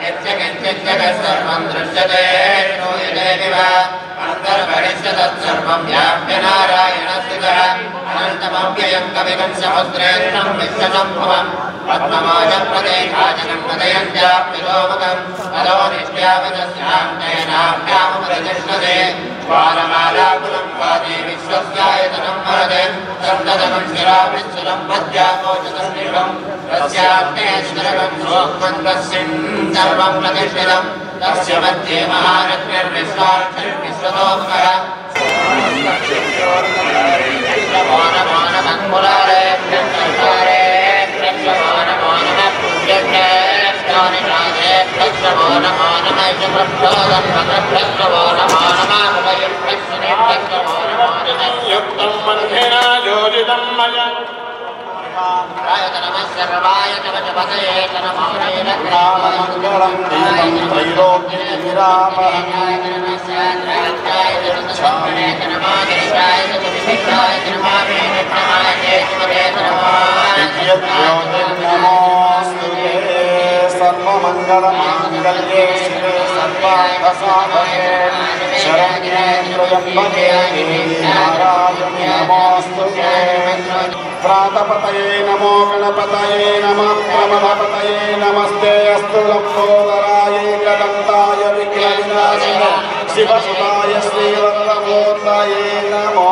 सर्वं दृश्यते श्रूयते वा अन्तर्बहिष्यतत्सर्वं व्याप्य नारायणस्थितः अनन्तमव्ययं कविगं समुद्रेन्द्रं विश्वसम्भवम् पद्ममाजप्रदेशाजनं हृदयञ्चाप्युलोमुखम् ततो नित्यावचस्यान्तेनाभ्यामुपरितिष्ठते ज्वालमालाकुलं वादे विश्वस्यायतनं वरदे सन्ददनं शिराभिश्चलं पद्यापोचसन्निभं तस्यान्ते सुदरगं सोऽस्मन्दस्यं सर्वं प्रतिष्ठितम् तस्य मध्ये महारत्निर्विश्वाक्षरविश्वतोमुखः मानमानमङ्गुलारे प्रत्यक्षारे प्रत्यक्षमानमानमपूज्यते लक्ष्यानिनादे प्रत्यक्षमानमानमैषप्रक्षोदं प्रत्यक्षमानमानमाभयं प्रक्षणे प्रत्यक्षमानमानमयुक्तं मन्थेना योजितं मया नमः सर्वाय जपजपतये नमः ग्राममङ्गलं दीपं त्रैलोक्यविरामः नमस्याद्राक्षाय नमस्ते नमादिशाय नमस्ताय नमामि नमाय शिवते नमोस्तुते सर्वमङ्गलमाङ्गल्ये शिवे सर्वार्थसाधके शरण्ये त्र्यम्बके नारायणि नमोस्तुते प्रातपतये नमो गणपतये नमः प्रमथपतये नमस्ते अस्तु लंबोदराय एकदन्ताय विघ्नविनाशिने शिवसुताय श्रीवल्लभोत्तये नमो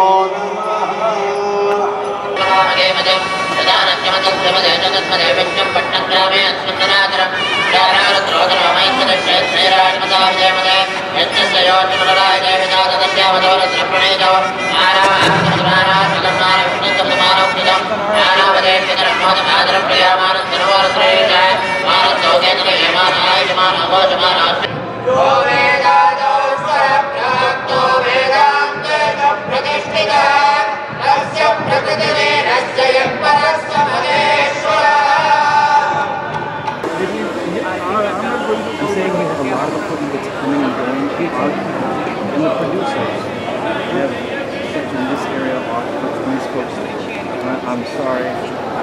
I'm sorry. I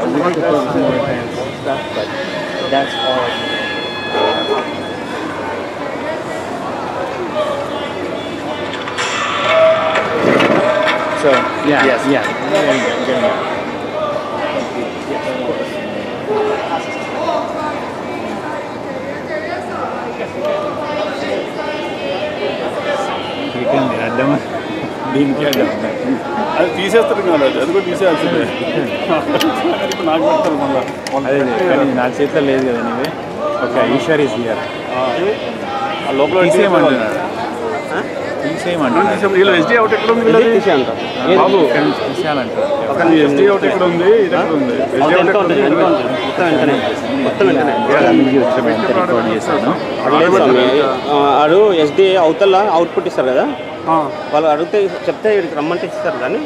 wish there was more advanced stuff, but that's all. So yeah, yes, yeah. దీనికి అది తీసేస్తారు కదా అది కూడా తీసేయాల్సిందే ఇప్పుడు నాకు పెడతారు మళ్ళీ అదే నా చేతిలో లేదు కదా నీవే ఓకే ఈశ్వర్ ఈస్ హియర్ లోపల తీసేయమంటున్నాడు తీసేయమంటున్నాడు వీళ్ళు ఎస్డీ అవుట్ ఎక్కడ ఉంది బాబు తీసేయాలంటారు ఎస్డీ అవుట్ ఎక్కడ ఉంది ఇది ఎక్కడ ఉంది రికార్డ్ చేశాను ఆడు ఎస్డీ అవతల అవుట్పుట్ ఇస్తారు కదా వాళ్ళు అడిగితే చెప్తే ఇక్కడికి రమ్మంటే ఇస్తారు కానీ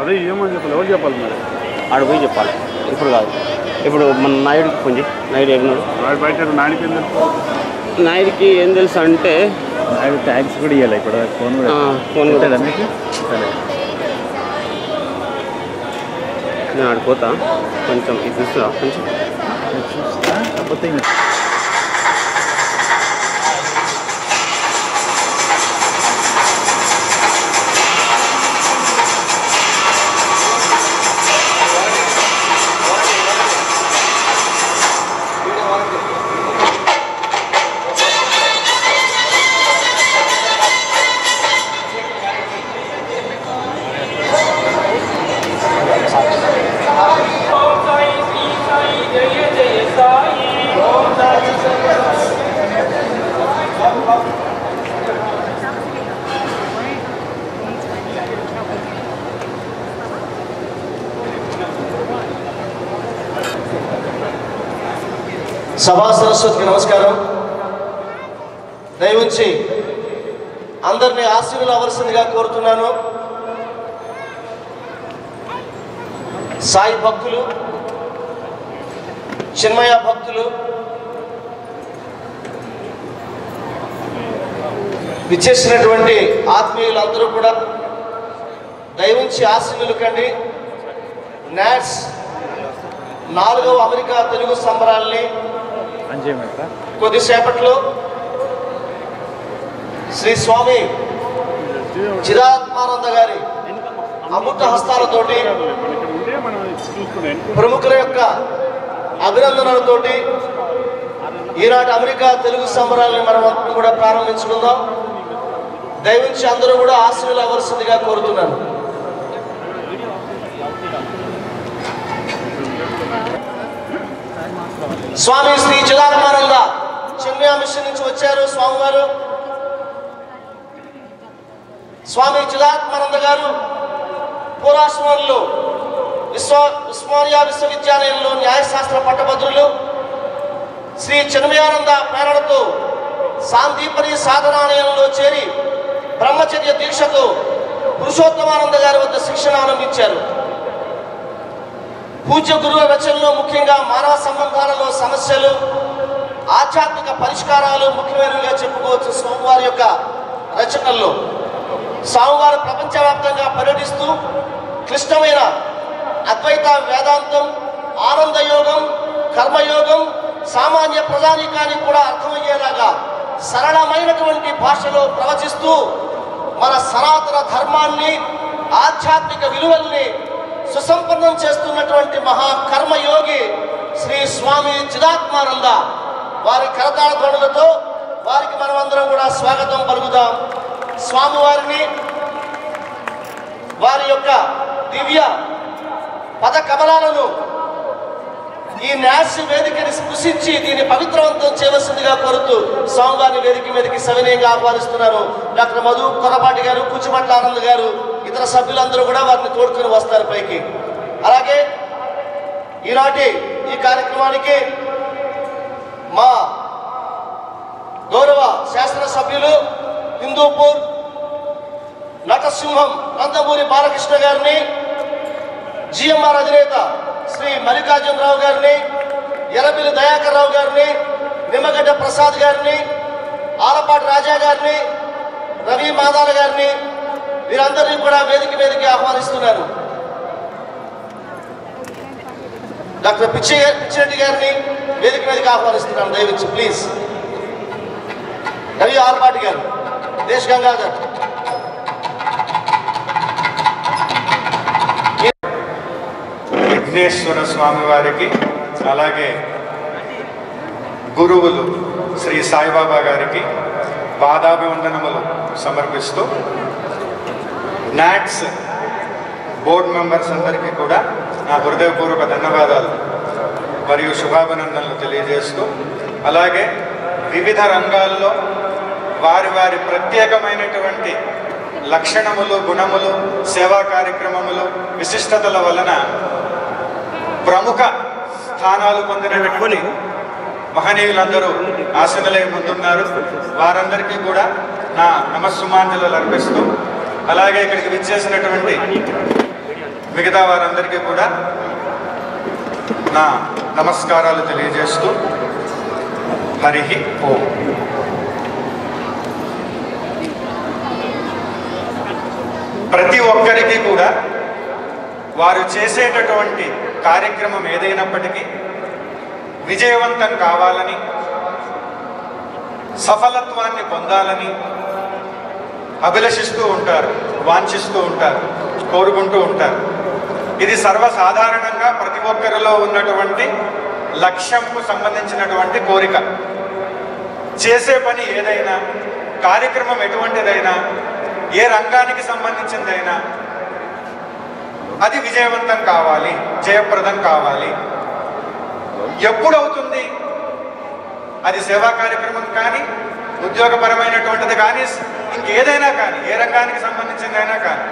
అదే ఏమని చెప్పాలి ఎవరు చెప్పాలి మరి ఆడు పోయి చెప్పాలి ఇప్పుడు కాదు ఇప్పుడు మన నాయుడికి ఫోన్ చేయి నాయుడు ఏమన్నాడు నాయుడికి ఏం తెలుసు అంటే నాయుడు ట్యాక్స్ కూడా ఇవ్వాలి ఇప్పుడు ఫోన్ ఫోన్ కూడా మీకు నేను ఆడిపోతా కొంచెం ఇది చూస్తున్నా కొంచెం చూస్తా కాకపోతే సభా సరస్వతికి నమస్కారం. దయవుంచి అందరినీ ఆశీర్వదించవలసిందిగా కోరుతున్నాను. సాయి భక్తులు, చిన్మయ భక్తులు, విచ్చేసినటువంటి ఆత్మీయులందరూ కూడా దయవుంచి ఆశీర్వదించండి. నాట్స్ 4వ అమెరికా తెలుగు సంబరాల్ని కొద్దిసేపట్లో శ్రీ స్వామి చిదాత్మానంద గారి అమృత హస్తాలతోటి ప్రముఖుల యొక్క అభినందనలతోటి ఈనాటి అమెరికా తెలుగు సంబరాలను మనం కూడా ప్రారంభించుకుందాం. దయవుంచి అందరూ కూడా ఆశీర్వాదాలు అవ్వాల్సిందిగా కోరుతున్నాను. స్వామి శ్రీ చిదాత్మానంద చిన్మయ మిషన్ నుంచి వచ్చారు స్వామివారు. స్వామి చిదాత్మానంద గారు పూర్వాశ్రమంలో ఉస్మానియా విశ్వవిద్యాలయంలో న్యాయశాస్త్ర పట్టభద్రులు. శ్రీ చిన్మయానంద ప్రేరణతో శాంతిపరి సాధనాలయంలో చేరి బ్రహ్మచర్య దీక్షతో పురుషోత్తమానంద గారి వద్ద శిక్షణ ఆరంభించారు. పూజ్య గురువుల రచనలో ముఖ్యంగా మానవ సంబంధాలలో సమస్యలు, ఆధ్యాత్మిక పరిష్కారాలు ముఖ్యమైనవిగా చెప్పుకోవచ్చు. స్వామివారి యొక్క రచనల్లో స్వామివారు ప్రపంచవ్యాప్తంగా పర్యటిస్తూ క్లిష్టమైన అద్వైత వేదాంతం, ఆనందయోగం, కర్మయోగం సామాన్య ప్రజానీకానికి కూడా అర్థమయ్యేలాగా సరళమైనటువంటి భాషలో ప్రవచిస్తూ మన సనాతన ధర్మాన్ని, ఆధ్యాత్మిక విలువల్ని సుసంపన్నం చేస్తున్నటువంటి మహాకర్మయోగి శ్రీ స్వామి చిదాత్మానంద వారి కరతాళ ధ్వనులతో వారికి మనమందరం కూడా స్వాగతం పలుకుదాం. స్వామివారిని వారి యొక్క దివ్య పద కమలాలను ఈ న్యాస్ వేదికని స్పృశించి దీన్ని పవిత్రవంతం చేయవలసిందిగా కోరుతూ స్వామివారి వేదిక మీదకి సవినయంగా ఆహ్వానిస్తున్నారు. డాక్టర్ మధు కొరపాటి గారు, కూచిమట్ల ఆనంద్ గారు, ఇతర సభ్యులందరూ కూడా వారిని తోడుకొని వస్తారు పైకి. అలాగే ఈనాటి ఈ కార్యక్రమానికి మా గౌరవ శాసనసభ్యులు హిందూపూర్ నటసింహం నందమూరి బాలకృష్ణ గారిని, జిఎంఆర్ అధినేత శ్రీ మల్లికార్జునరావు గారిని, ఎర్రబిల్లి దయాకర్ రావు గారిని, నిమ్మగడ్డ ప్రసాద్ గారిని, ఆలపాటి రాజా గారిని, రవి మాదాల గారిని, వీరందరినీ కూడా వేదిక మీదకి ఆహ్వానిస్తున్నారు. డాక్టర్ పిచ్చిరెడ్డి గారిని వేదిక మీదకి ఆహ్వానిస్తున్నాను. దయవించి ప్లీజ్. రవి ఆలపాటి గారు, దేశ్ గంగాధర్. విఘ్నేశ్వర స్వామి వారికి, అలాగే గురువులు శ్రీ సాయిబాబా గారికి పాదాభివందనములు సమర్పిస్తూ నాట్స్ బోర్డు మెంబర్స్ అందరికీ కూడా నా హృదయపూర్వక ధన్యవాదాలు మరియు శుభాభినందనలు తెలియజేస్తూ, అలాగే వివిధ రంగాల్లో వారి వారి ప్రత్యేకమైనటువంటి లక్షణములు, గుణములు, సేవా కార్యక్రమములు, విశిష్టతల వలన ప్రముఖ స్థానాలు పొందినటువంటి మహనీయులందరూ ఆసనలై ముందున్నారు. వారందరికీ కూడా నా నమస్సుమాంజలు అర్పిస్తూ, అలాగే ఇక్కడికి విచ్చేసినటువంటి మిగతా వారందరికీ కూడా నా నమస్కారాలు తెలియజేస్తూ హరి ఓం. ప్రతి ఒక్కరికి కూడా వారు చేసేటటువంటి కార్యక్రమం ఏదైనప్పటికీ విజయవంతం కావాలని, సఫలత్వాన్ని పొందాలని అభిలషిస్తూ ఉంటారు, వాంఛిస్తూ ఉంటారు, కోరుకుంటూ ఉంటారు. ఇది సర్వసాధారణంగా ప్రతి ఒక్కరిలో ఉన్నటువంటి లక్ష్యంకు సంబంధించినటువంటి కోరిక. చేసే పని ఏదైనా, కార్యక్రమం ఎటువంటిదైనా, ఏ రంగానికి సంబంధించిందైనా అది విజయవంతం కావాలి, జయప్రదం కావాలి. ఎప్పుడవుతుంది అది? సేవా కార్యక్రమం కానీ, ఉద్యోగపరమైనటువంటిది కానీ, ఇంకేదైనా కానీ, ఏ రంగానికి సంబంధించిందైనా కానీ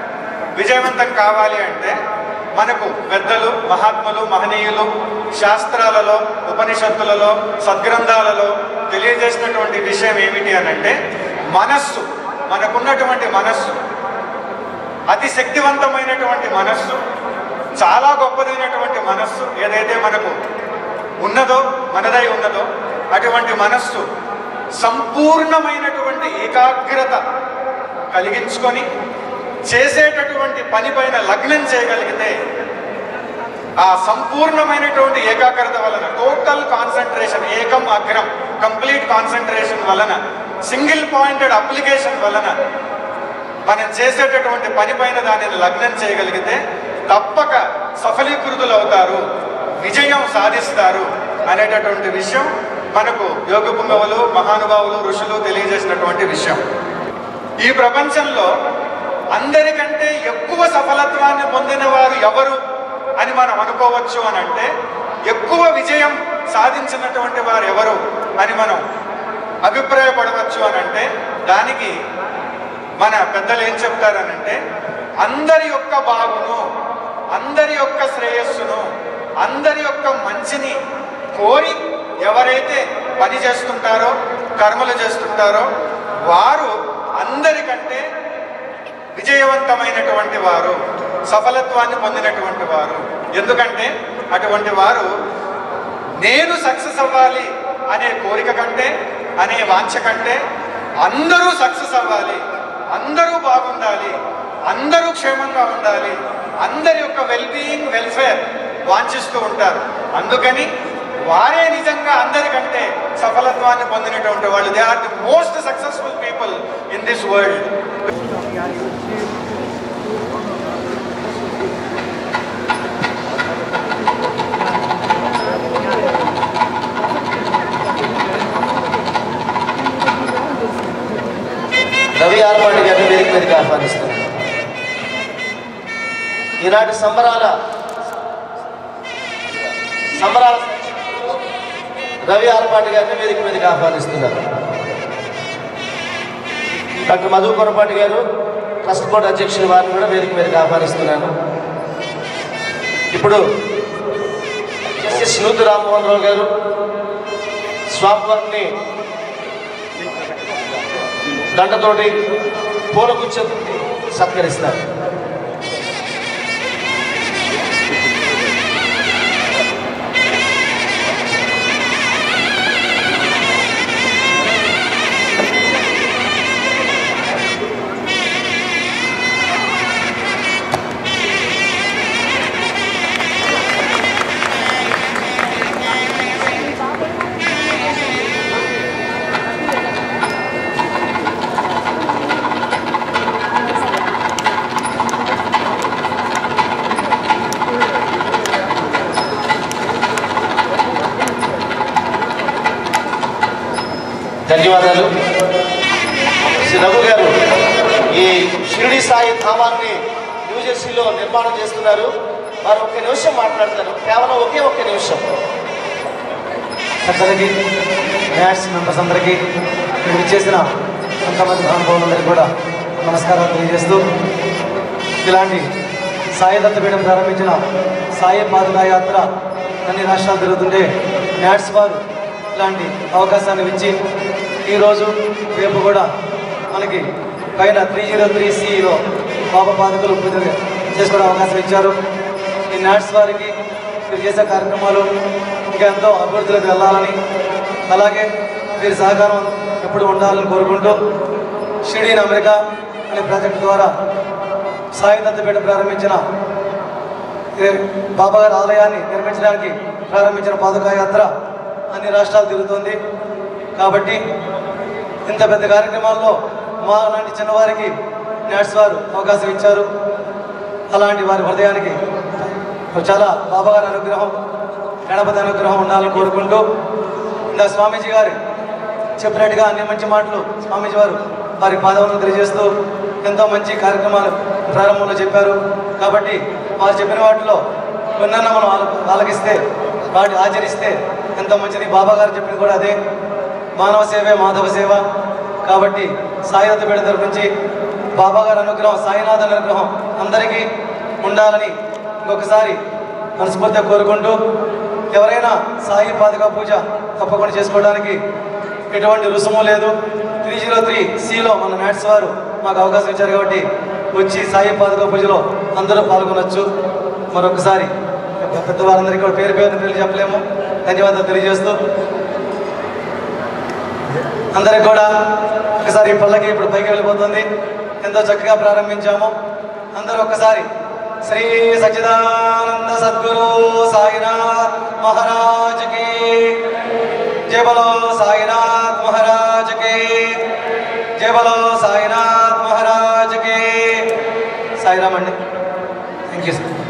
విజయవంతం కావాలి అంటే మనకు పెద్దలు, మహాత్ములు, మహనీయులు శాస్త్రాలలో, ఉపనిషత్తులలో, సద్గ్రంథాలలో తెలియజేసినటువంటి విషయం ఏమిటి అనంటే, మనస్సు, మనకున్నటువంటి మనస్సు అతి శక్తివంతమైనటువంటి మనస్సు, చాలా గొప్పదైనటువంటి మనస్సు ఏదైతే మనకు ఉన్నదో, మనదై ఉన్నదో అటువంటి మనస్సు సంపూర్ణమైనటువంటి ఏకాగ్రత కలిగించుకొని చేసేటటువంటి పని పైన లగ్నం చేయగలిగితే ఆ సంపూర్ణమైనటువంటి ఏకాగ్రత వలన, టోటల్ కాన్సన్ట్రేషన్, ఏకం అగ్రం, కంప్లీట్ కాన్సన్ట్రేషన్ వలన, సింగిల్ పాయింటెడ్ అప్లికేషన్ వలన మనం చేసేటటువంటి పని పైన దానిని లగ్నం చేయగలిగితే తప్పక సఫలీకృతులు అవుతారు, విజయం సాధిస్తారు అనేటటువంటి విషయం మనకు యోగ పుంగవులు, మహానుభావులు, ఋషులు తెలియజేసినటువంటి విషయం. ఈ ప్రపంచంలో అందరికంటే ఎక్కువ సఫలత్వాన్ని పొందిన వారు ఎవరు అని మనం అనుకోవచ్చు అని అంటే, ఎక్కువ విజయం సాధించినటువంటి వారు ఎవరు అని మనం అభిప్రాయపడవచ్చు అని అంటే, దానికి మన పెద్దలు ఏం చెప్తారనంటే, అందరి యొక్క బాగును, అందరి యొక్క శ్రేయస్సును, అందరి యొక్క మంచిని కోరి ఎవరైతే పని చేస్తుంటారో, కర్మలు చేస్తుంటారో వారు అందరికంటే విజయవంతమైనటువంటి వారు, సఫలత్వాన్ని పొందినటువంటి వారు. ఎందుకంటే అటువంటి వారు నేను సక్సెస్ అవ్వాలి అనే కోరిక కంటే, అనే వాంఛ కంటే, అందరూ సక్సెస్ అవ్వాలి, అందరూ బాగుండాలి, అందరూ క్షేమంగా ఉండాలి, అందరి యొక్క వెల్బీయింగ్, వెల్ఫేర్ వాంఛిస్తూ ఉంటారు. అందుకని వారే నిజంగా అందరికంటే సఫలత్వాన్ని పొందినటువంటి వాళ్ళు. They are the most successful people in this world. Ravi Arpati గారిని వేదిక మీదకి ఆహ్వానిస్తున్నారు. ఈనాటి సంబరాల రవి ఆర్పాటి గారిని వేదిక మీదకి ఆహ్వానిస్తున్నారు. డాక్టర్ మధు కొరపాటి గారు, ట్రస్ట్ బోర్డు అధ్యక్షుల వారిని కూడా వేదిక మీదకి ఆహ్వానిస్తున్నాను. ఇప్పుడు జస్టిస్ నూతి రామ్మోహన్ రావు గారు స్వామి వారిని దండతోటి పూలగుచ్చం సత్కరిస్తారు. ధన్యవాదాలు. శ్రీ రఘు గారు ఈ షిరిడి సాయి ధామాన్ని న్యూజెర్సీలో నిర్మాణం చేస్తున్నారు. వారు ఒక్క నిమిషం మాట్లాడతారు, కేవలం ఒక్క నిమిషం. పెద్దలకి, మ్యాట్స్ మెంబర్స్ అందరికీ, ఇక్కడ ఇచ్చేసిన కొంతమంది మహానుభావులందరికీ కూడా నమస్కారాలు తెలియజేస్తూ, ఇలాంటి సాయి దత్తపీఠం ప్రారంభించిన సాయి పాదుకా యాత్ర అన్ని రాష్ట్రాలు తిరుగుతుంటే మ్యాట్స్ వారు ఇలాంటి అవకాశాన్ని ఇచ్చి ఈరోజు రేపు కూడా మనకి పైన 303Cలో బాబా పాదుకలు పూజ చేసుకోవడం అవకాశం ఇచ్చారు. ఈ మ్యాట్స్ వారికి మీరు చేసే కార్యక్రమాలు ఇంకా ఎంతో అభివృద్ధిలోకి వెళ్ళాలని, అలాగే వీరి సహకారం ఎప్పుడు ఉండాలని కోరుకుంటూ, షిరిడి ఇన్ అమెరికా అనే ప్రాజెక్టు ద్వారా సాయి దత్తపీఠ ప్రారంభించిన బాబాగారి ఆలయాన్ని నిర్మించడానికి ప్రారంభించిన పాదుకా యాత్ర అన్ని రాష్ట్రాలు తిరుగుతుంది. కాబట్టి ఇంత పెద్ద కార్యక్రమాల్లో మా లాంటి చిన్నవారికి న్యాట్స్ వారు అవకాశం ఇచ్చారు. అలాంటి వారి హృదయానికి చాలా బాబాగారి అనుగ్రహం, గణపతి అనుగ్రహం ఉండాలని కోరుకుంటూ, ఇందా స్వామీజీ గారు చెప్పినట్టుగా అన్ని మంచి మాటలు స్వామీజీ వారు వారి పాదవులను తెలియజేస్తూ ఎంతో మంచి కార్యక్రమాలు ప్రారంభంలో చెప్పారు. కాబట్టి వారు చెప్పిన వాటిలో కొన్నన్నా మనం ఆలకిస్తే, వాటిని ఆచరిస్తే ఎంతో మంచిది. బాబా గారు చెప్పింది కూడా అదే, మానవ సేవే మాధవ సేవ. కాబట్టి సాయి దత్తపీఠ తరపు నుంచి బాబా గారి అనుగ్రహం, సాయినాథ అనుగ్రహం అందరికీ ఉండాలని ఇంకొకసారి మనస్ఫూర్తిగా కోరుకుంటూ, ఎవరైనా సాయి పాదుకా పూజ తప్పకుండా చేసుకోవడానికి ఎటువంటి రుసుము లేదు. 303Cలో మన మ్యాట్స్ వారు మాకు అవకాశం ఇచ్చారు కాబట్టి వచ్చి సాయి పాదుకా పూజలో అందరూ పాల్గొనవచ్చు. మరొకసారి పెద్దవారందరికీ కూడా పేరు పేరు చెప్పలేము, ధన్యవాదాలు తెలియజేస్తూ, అందరికి కూడా ఒకసారి ఈ పల్లకి ఇప్పుడు పైకి వెళ్ళిపోతుంది. ఎంతో చక్కగా ప్రారంభించాము. అందరూ ఒక్కసారి श्री सच्चिदानंद सद्गुरु साईनाथ महाराज की जय बोलो साईनाथ महाराज की जय बोलो साईनाथ महाराज की साईराम अंडी थैंक यू सर